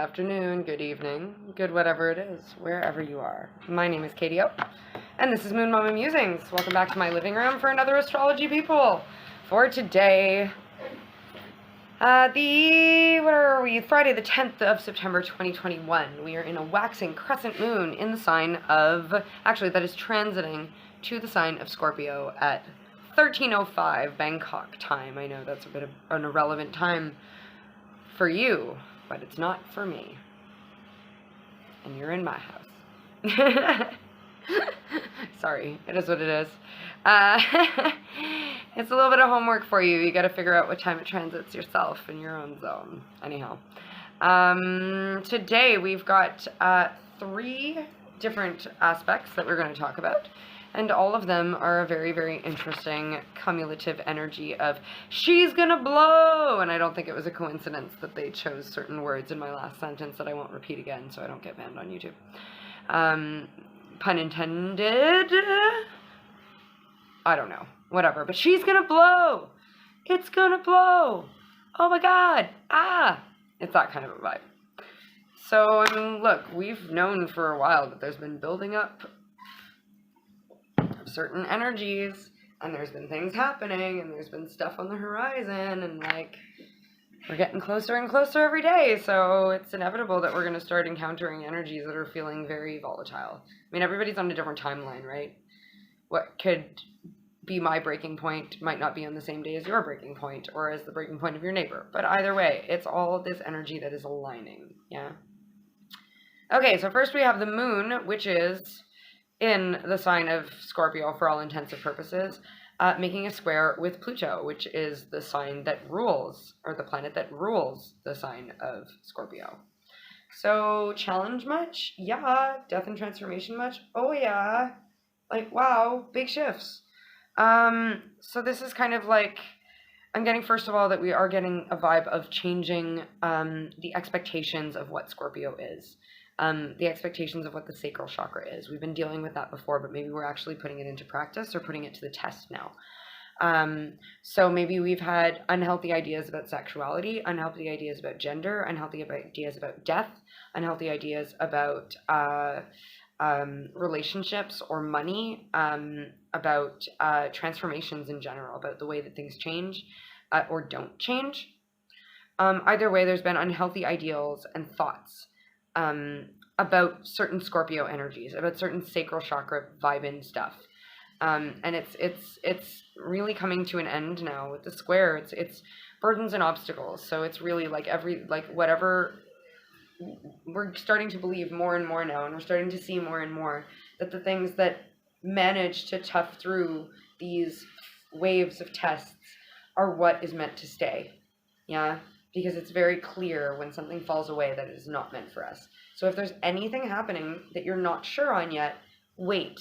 afternoon, good evening, good whatever it is, wherever you are. My name is Katie O, and this is Moon Mama Musings. Welcome back to my living room for another astrology people. For today, Friday the 10th of September 2021. We are in a waxing crescent moon in the sign of, actually that is transiting to the sign of Scorpio at 13:05 Bangkok time. I know that's a bit of an irrelevant time for you, but it's not for me. And you're in my house. Sorry, it is what it is. It's a little bit of homework for you. You got to figure out what time it transits yourself in your own zone. Anyhow, today we've got 3 different aspects that we're going to talk about. And all of them are a very, very interesting cumulative energy of she's gonna blow. And I don't think it was a coincidence that they chose certain words in my last sentence that I won't repeat again so I don't get banned on YouTube. Pun intended. I don't know. Whatever. But she's gonna blow. It's gonna blow. Oh my God. It's that kind of a vibe. So, I mean, look, we've known for a while that there's been building up certain energies, and there's been things happening, and there's been stuff on the horizon, and like we're getting closer and closer every day, so it's inevitable that we're going to start encountering energies that are feeling very volatile. I mean, everybody's on a different timeline, right? What could be my breaking point might not be on the same day as your breaking point, or as the breaking point of your neighbor, but either way, it's all this energy that is aligning. Yeah. Okay, so first we have the moon, which is in the sign of Scorpio for all intents and purposes, making a square with Pluto, which is the sign that rules, or the planet that rules the sign of Scorpio. So, challenge much? Yeah. Death and transformation much? Oh yeah. Like, wow, big shifts. So this is kind of like, I'm getting, first of all, that we are getting a vibe of changing the expectations of what Scorpio is. The expectations of what the sacral chakra is. We've been dealing with that before, but maybe we're actually putting it into practice or putting it to the test now. So maybe we've had unhealthy ideas about sexuality, unhealthy ideas about gender, unhealthy ideas about death, unhealthy ideas about relationships or money, about transformations in general, about the way that things change or don't change. Either way, there's been unhealthy ideals and thoughts about certain Scorpio energies, about certain sacral chakra vibe-in stuff. And it's really coming to an end now with the square. It's burdens and obstacles. So it's really like whatever, we're starting to believe more and more now, and we're starting to see more and more that the things that manage to tough through these waves of tests are what is meant to stay. Yeah. Because it's very clear when something falls away that it is not meant for us. So if there's anything happening that you're not sure on yet, wait,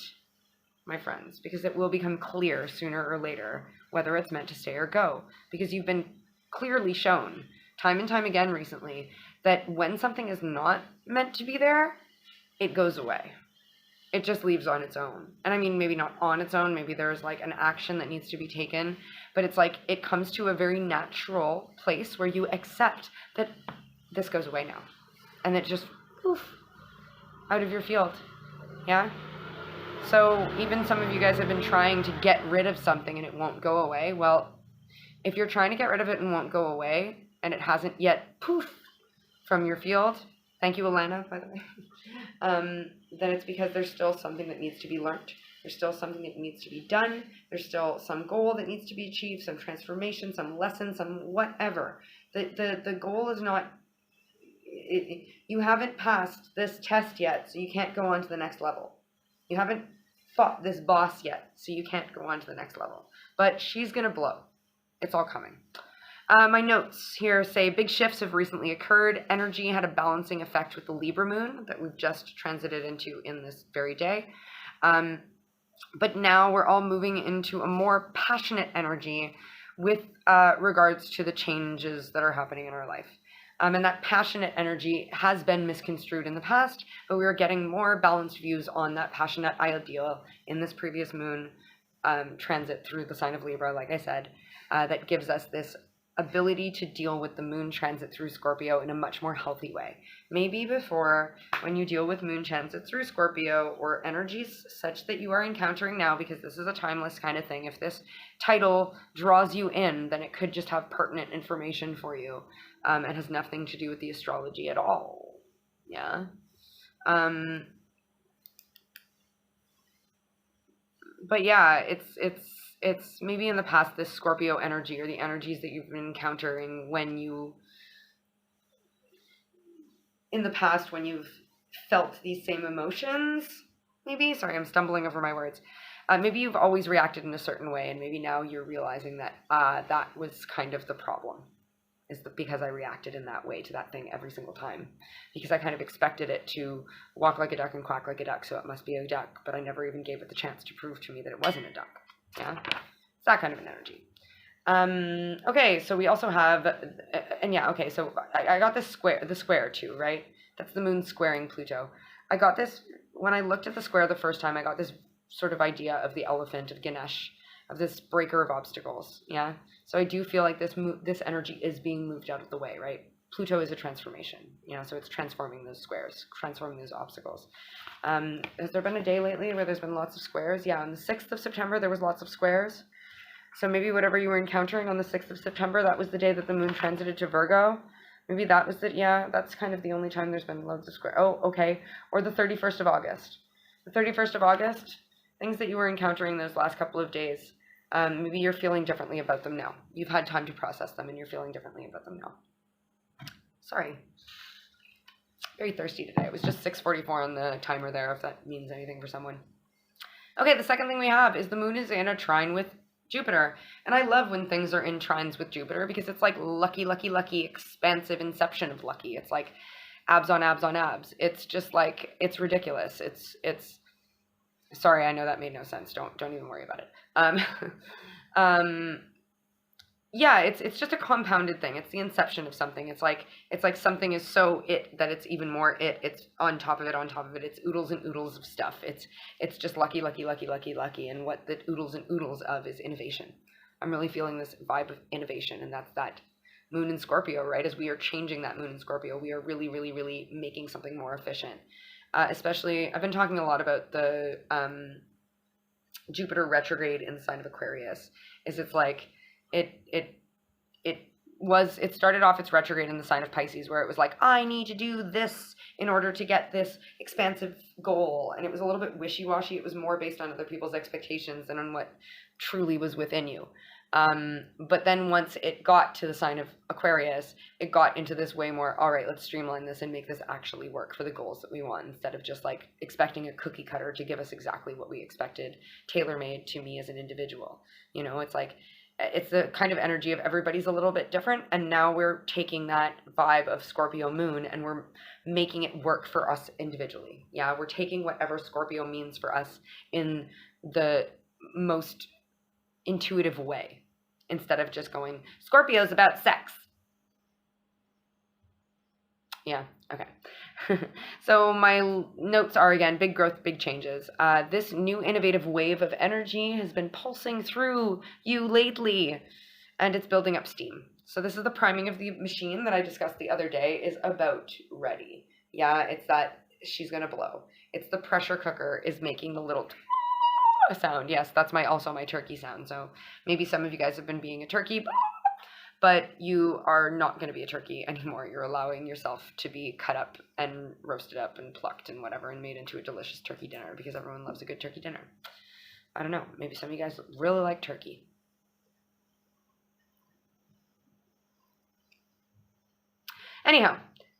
my friends, because it will become clear sooner or later whether it's meant to stay or go. Because you've been clearly shown time and time again recently that when something is not meant to be there, it goes away. It just leaves on its own. And I mean, maybe not on its own, maybe there's like an action that needs to be taken, but it's like it comes to a very natural place where you accept that this goes away now. And it just, poof, out of your field. Yeah? So even some of you guys have been trying to get rid of something and it won't go away. Well, if you're trying to get rid of it and won't go away, and it hasn't yet, poof, from your field, thank you, Alana, by the way, then it's because there's still something that needs to be learned. There's still something that needs to be done. There's still some goal that needs to be achieved, some transformation, some lesson, some whatever. The goal is not, you haven't passed this test yet, so you can't go on to the next level. You haven't fought this boss yet, so you can't go on to the next level. But she's going to blow. It's all coming. My notes here say big shifts have recently occurred. Energy had a balancing effect with the Libra moon that we've just transited into in this very day. But now we're all moving into a more passionate energy with regards to the changes that are happening in our life. And that passionate energy has been misconstrued in the past, but we are getting more balanced views on that passionate ideal in this previous moon transit through the sign of Libra, like I said, that gives us this ability to deal with the moon transit through Scorpio in a much more healthy way. Maybe before, when you deal with moon transit through Scorpio or energies such that you are encountering now, because this is a timeless kind of thing, if this title draws you in, then it could just have pertinent information for you. It has nothing to do with the astrology at all. Yeah. But yeah, it's maybe in the past, this Scorpio energy or the energies that you've been encountering when you've felt these same emotions, maybe. Sorry, I'm stumbling over my words. Maybe you've always reacted in a certain way, and maybe now you're realizing that that was kind of the problem, because I reacted in that way to that thing every single time, because I kind of expected it to walk like a duck and quack like a duck, so it must be a duck, but I never even gave it the chance to prove to me that it wasn't a duck. Yeah, it's that kind of an energy. Okay, so we also have, and yeah, okay, so I got the square too, right? That's the moon squaring Pluto. I got this, when I looked at the square the first time, I got this sort of idea of the elephant of Ganesh, of this breaker of obstacles, yeah? So I do feel like this energy is being moved out of the way, right? Pluto is a transformation, you know, so it's transforming those squares, transforming those obstacles. Has there been a day lately where there's been lots of squares? Yeah, on the 6th of September, there was lots of squares. So maybe whatever you were encountering on the 6th of September, that was the day that the moon transited to Virgo. Maybe that was it. Yeah, that's kind of the only time there's been loads of squares. Oh, okay. Or the 31st of August. The 31st of August, things that you were encountering those last couple of days, maybe you're feeling differently about them now. You've had time to process them and you're feeling differently about them now. Sorry. Very thirsty today. It was just 6:44 on the timer there, if that means anything for someone. Okay, the second thing we have is the moon is in a trine with Jupiter. And I love when things are in trines with Jupiter, because it's like lucky, lucky, lucky, expansive inception of lucky. It's like abs on abs on abs. It's just like, it's ridiculous. It's sorry, I know that made no sense. Don't even worry about it. Yeah, it's just a compounded thing. It's the inception of something. It's like something is so it that it's even more it. It's on top of it, on top of it. It's oodles and oodles of stuff. It's just lucky, lucky, lucky, lucky, lucky. And what the oodles and oodles of is innovation. I'm really feeling this vibe of innovation, and that's that moon in Scorpio, right? As we are changing that moon in Scorpio, we are really, really, really making something more efficient. Especially, I've been talking a lot about the Jupiter retrograde in the sign of Aquarius. It's like, it started off its retrograde in the sign of Pisces, where it was like, I need to do this in order to get this expansive goal. And it was a little bit wishy-washy. It was more based on other people's expectations than on what truly was within you. But then once it got to the sign of Aquarius, it got into this way more, all right, let's streamline this and make this actually work for the goals that we want, instead of just like expecting a cookie cutter to give us exactly what we expected, tailor-made to me as an individual. You know, it's like, it's the kind of energy of everybody's a little bit different, and now we're taking that vibe of Scorpio moon and we're making it work for us individually. Yeah, we're taking whatever Scorpio means for us in the most intuitive way, instead of just going, Scorpio's about sex. Yeah, okay. So my notes are, again, big growth, big changes. This new innovative wave of energy has been pulsing through you lately, and it's building up steam. So this is the priming of the machine that I discussed the other day is about ready. Yeah, it's that she's going to blow. It's the pressure cooker is making the little sound. Yes, that's also my turkey sound. So maybe some of you guys have been being a turkey, but you are not going to be a turkey anymore. You're allowing yourself to be cut up and roasted up and plucked and whatever and made into a delicious turkey dinner, because everyone loves a good turkey dinner. I don't know. Maybe some of you guys really like turkey. Anyhow,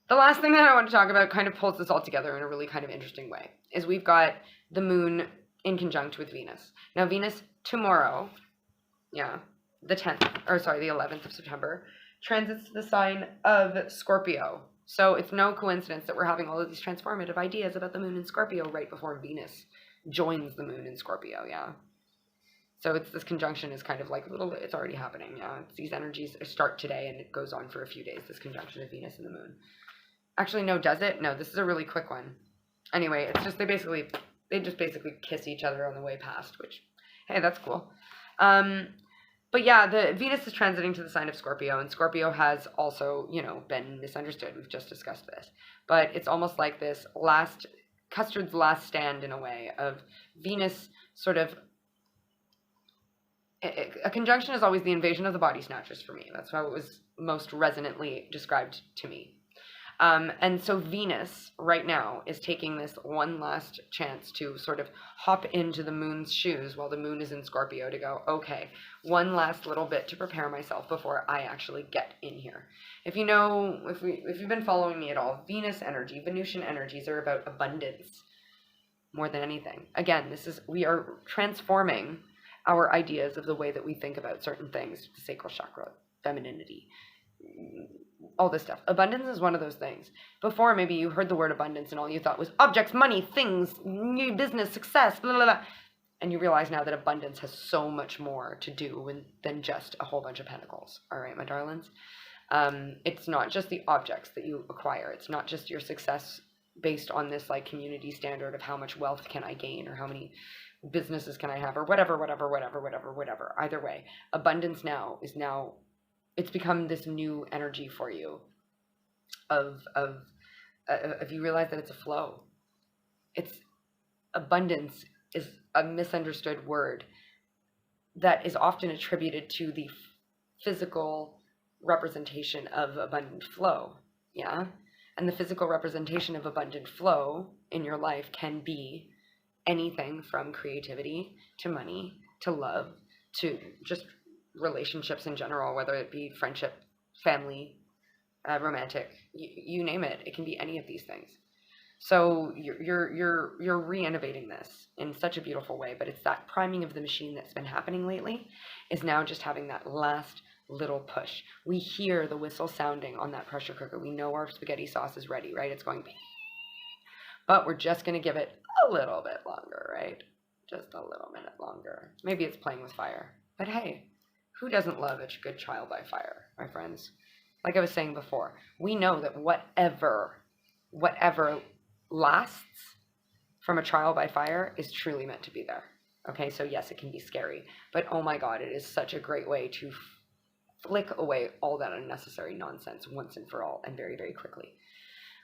the last thing that I want to talk about kind of pulls this all together in a really kind of interesting way is we've got the moon in conjunct with Venus. Now, Venus tomorrow, yeah, the 11th of September, transits to the sign of Scorpio. So it's no coincidence that we're having all of these transformative ideas about the moon in Scorpio right before Venus joins the moon in Scorpio, yeah. So it's this conjunction is kind of like it's already happening, yeah. It's these energies start today and it goes on for a few days, this conjunction of Venus and the moon. Actually, no, does it? No, this is a really quick one. Anyway, it's just they just basically kiss each other on the way past, which, hey, that's cool. But yeah, the Venus is transiting to the sign of Scorpio, and Scorpio has also, been misunderstood. We've just discussed this. But it's almost like this Custard's last stand in a way of Venus sort of. A conjunction is always the invasion of the body snatchers for me. That's how it was most resonantly described to me. And so Venus right now is taking this one last chance to sort of hop into the moon's shoes while the moon is in Scorpio to go, okay, one last little bit to prepare myself before I actually get in here. If you've been following me at all, Venus energy, Venusian energies are about abundance more than anything. Again, we are transforming our ideas of the way that we think about certain things, the sacral chakra, femininity, all this stuff. Abundance is one of those things. Before, maybe you heard the word abundance and all you thought was objects, money, things, new business, success, blah, blah, blah. And you realize now that abundance has so much more to do than just a whole bunch of pentacles. All right, my darlings? It's not just the objects that you acquire. It's not just your success based on this like community standard of how much wealth can I gain or how many businesses can I have or whatever. Either way, abundance it's become this new energy for you of you realize that it's a flow. Abundance is a misunderstood word that is often attributed to the physical representation of abundant flow. Yeah. And the physical representation of abundant flow in your life can be anything from creativity to money to love to just relationships in general, whether it be friendship, family, romantic, you name it. It can be any of these things. So you're re-innovating this in such a beautiful way, but it's that priming of the machine that's been happening lately is now just having that last little push. We hear the whistle sounding on that pressure cooker. We know our spaghetti sauce is ready, right? It's going, but we're just going to give it a little bit longer, right? Just a little minute longer. Maybe it's playing with fire, but hey, who doesn't love a good trial by fire, my friends? Like I was saying before, we know that whatever lasts from a trial by fire is truly meant to be there. Okay, so yes, it can be scary, but oh my God, it is such a great way to flick away all that unnecessary nonsense once and for all and very, very quickly.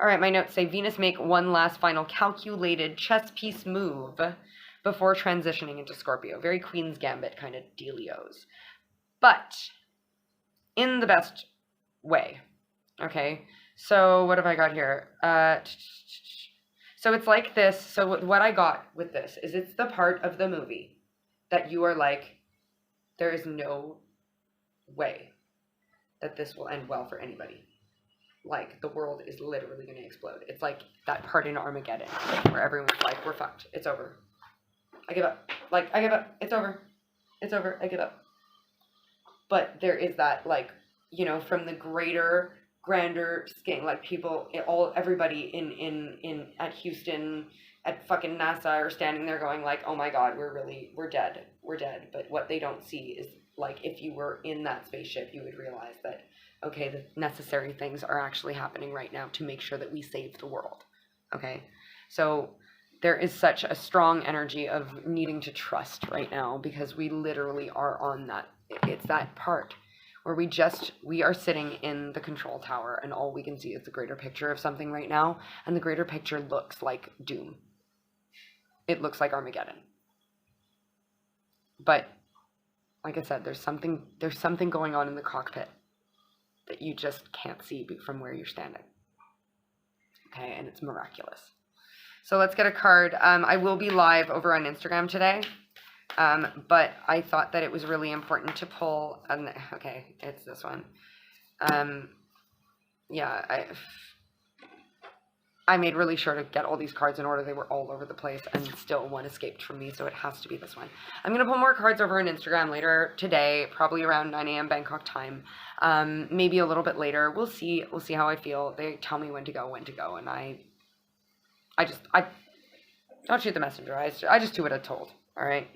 All right, my notes say Venus make one last final calculated chess piece move before transitioning into Scorpio. Very Queen's Gambit kind of dealios. But in the best way. Okay, so what have I got here? So it's like this. So what I got with this is it's the part of the movie that you are like, there is no way that this will end well for anybody. Like, the world is literally going to explode. It's like that part in Armageddon where everyone's like, we're fucked. It's over. I give up. Like, I give up. It's over. It's over. I give up. But there is that, like, from the grander scheme, like everybody in at Houston, at fucking NASA are standing there going like, oh my God, we're dead. But what they don't see is, like, if you were in that spaceship, you would realize that, okay, the necessary things are actually happening right now to make sure that we save the world. Okay. So there is such a strong energy of needing to trust right now because we literally are on that. It's that part where we are sitting in the control tower and all we can see is the greater picture of something right now. And the greater picture looks like doom. It looks like Armageddon. But like I said, there's something going on in the cockpit that you just can't see from where you're standing. Okay, and it's miraculous. So let's get a card. I will be live over on Instagram today. But I thought that it was really important to pull, okay, it's this one. Yeah, I made really sure to get all these cards in order. They were all over the place and still one escaped from me, so it has to be this one. I'm going to pull more cards over on Instagram later today, probably around 9 a.m. Bangkok time. Maybe a little bit later. We'll see how I feel. They tell me when to go, and I don't shoot the messenger. I just do what I'm told. All right.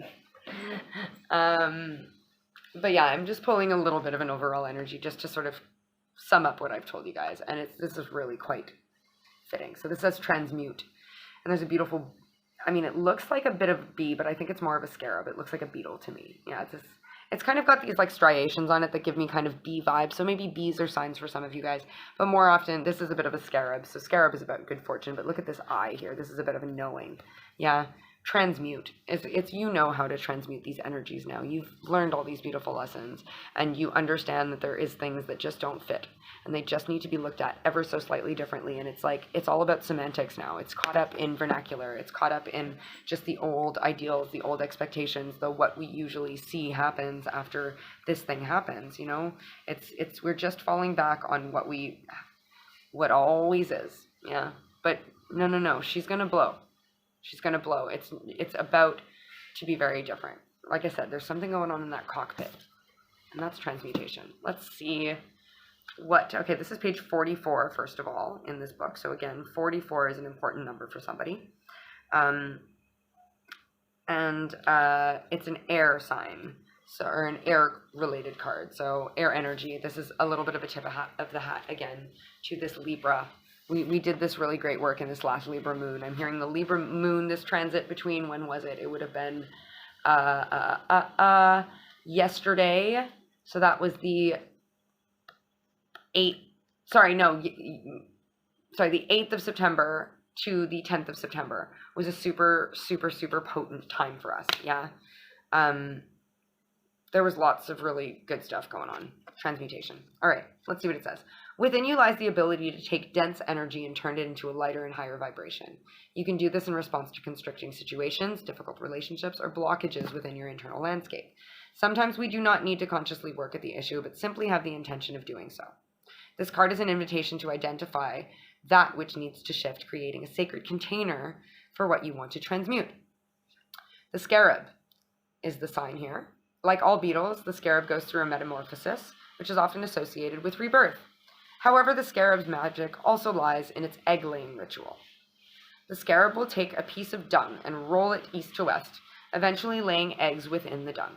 But yeah, I'm just pulling a little bit of an overall energy just to sort of sum up what I've told you guys, and this is really quite fitting. So this says transmute, and there's a beautiful, I mean, it looks like a bit of bee, but I think it's more of a scarab. It looks like a beetle to me. Yeah, It's kind of got these like striations on it that give me kind of bee vibes. So maybe bees are signs for some of you guys. But more often, this is a bit of a scarab. So scarab is about good fortune. But look at this eye here. This is a bit of a knowing. Yeah. Transmute. It's you know how to transmute these energies now. You've learned all these beautiful lessons. And you understand that there is things that just don't fit. And they just need to be looked at ever so slightly differently. And it's like, it's all about semantics now. It's caught up in vernacular. It's caught up in just the old ideals, the old expectations, the what we usually see happens after this thing happens, you know? We're just falling back on what always is. Yeah. But no. She's going to blow. She's going to blow. It's about to be very different. Like I said, there's something going on in that cockpit. And that's transmutation. Let's see okay, this is page 44, first of all, in this book. So again, 44 is an important number for somebody. It's an air sign, or an air-related card. So air energy. This is a little bit of a tip of the hat, again, to this Libra. We did this really great work in this last Libra moon. I'm hearing the Libra moon, this transit between, when was it? It would have been yesterday. So that was the the 8th of September to the 10th of September was a super, super, super potent time for us. Yeah. There was lots of really good stuff going on. Transmutation. All right, let's see what it says. Within you lies the ability to take dense energy and turn it into a lighter and higher vibration. You can do this in response to constricting situations, difficult relationships, or blockages within your internal landscape. Sometimes we do not need to consciously work at the issue, but simply have the intention of doing so. This card is an invitation to identify that which needs to shift, creating a sacred container for what you want to transmute. The scarab is the sign here. Like all beetles, the scarab goes through a metamorphosis, which is often associated with rebirth. However, the scarab's magic also lies in its egg-laying ritual. The scarab will take a piece of dung and roll it east to west, eventually laying eggs within the dung.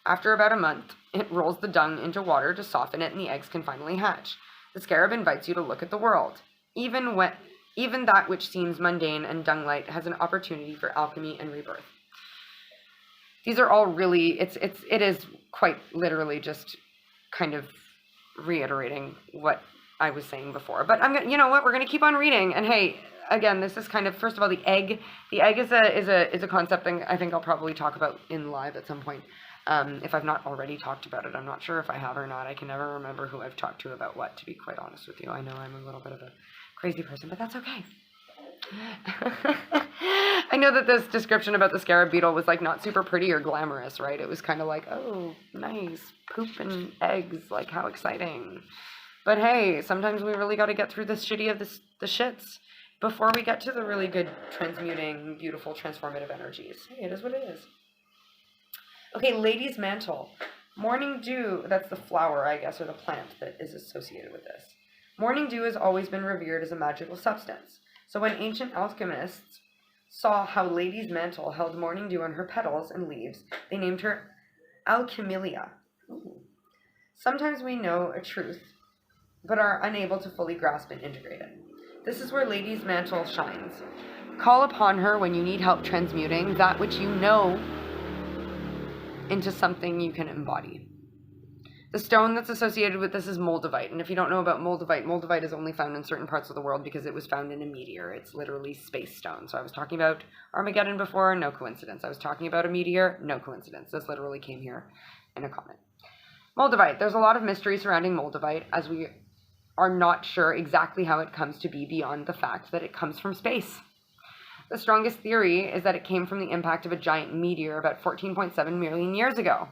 After about a month, it rolls the dung into water to soften it, and the eggs can finally hatch. The scarab invites you to look at the world. Even that which seems mundane and dung-like has an opportunity for alchemy and rebirth. These are all really, it is quite literally just kind of reiterating what I was saying before. But you know what, we're gonna keep on reading. And hey, again, this is kind of, first of all, the egg is a concept thing I think I'll probably talk about in live at some point. If I've not already talked about it. I'm not sure if I have or not. I can never remember who I've talked to about what, to be quite honest with you. I know I'm a little bit of a crazy person, but that's okay. I know that this description about the scarab beetle was like not super pretty or glamorous, right? It was kind of like, oh, nice, poop and eggs, like how exciting. But hey, sometimes we really got to get through the shitty of the shits before we get to the really good transmuting, beautiful, transformative energies. Hey, it is what it is. Okay, lady's mantle. Morning dew, that's the flower, I guess, or the plant that is associated with this. Morning dew has always been revered as a magical substance. So when ancient alchemists saw how lady's mantle held morning dew on her petals and leaves, they named her Alchemilia. Ooh. Sometimes we know a truth, but are unable to fully grasp and integrate it. This is where lady's mantle shines. Call upon her when you need help transmuting that which you know into something you can embody. The stone that's associated with this is moldavite. And if you don't know about moldavite is only found in certain parts of the world because it was found in a meteor. It's literally space stone. So I was talking about Armageddon before, no coincidence. I was talking about a meteor, no coincidence. This literally came here in a comet. Moldavite. There's a lot of mystery surrounding moldavite, as we are not sure exactly how it comes to be beyond the fact that it comes from space. The strongest theory is that it came from the impact of a giant meteor about 14.7 million years ago.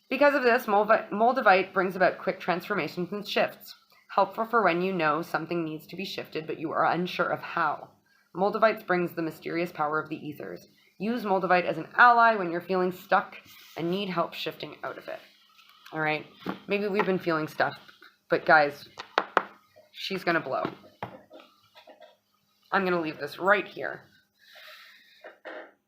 Because of this, moldavite brings about quick transformations and shifts, helpful for when you know something needs to be shifted but you are unsure of how. Moldavite brings the mysterious power of the ethers. Use moldavite as an ally when you're feeling stuck and need help shifting out of it. All right, maybe we've been feeling stuff, but guys, she's gonna blow. I'm going to leave this right here.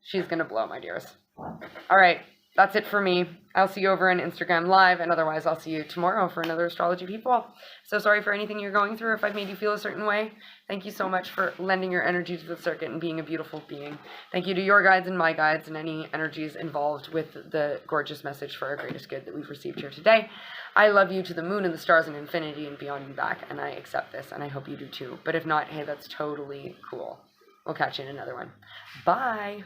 She's going to blow, my dears. All right. that's it for me. I'll see you over on Instagram Live, and otherwise I'll see you tomorrow for another Astrology Peephole. So sorry for anything you're going through if I've made you feel a certain way. Thank you so much for lending your energy to the circuit and being a beautiful being. Thank you to your guides and my guides and any energies involved with the gorgeous message for our greatest good that we've received here today. I love you to the moon and the stars and infinity and beyond and back, and I accept this, and I hope you do too. But if not, hey, that's totally cool. We'll catch you in another one. Bye!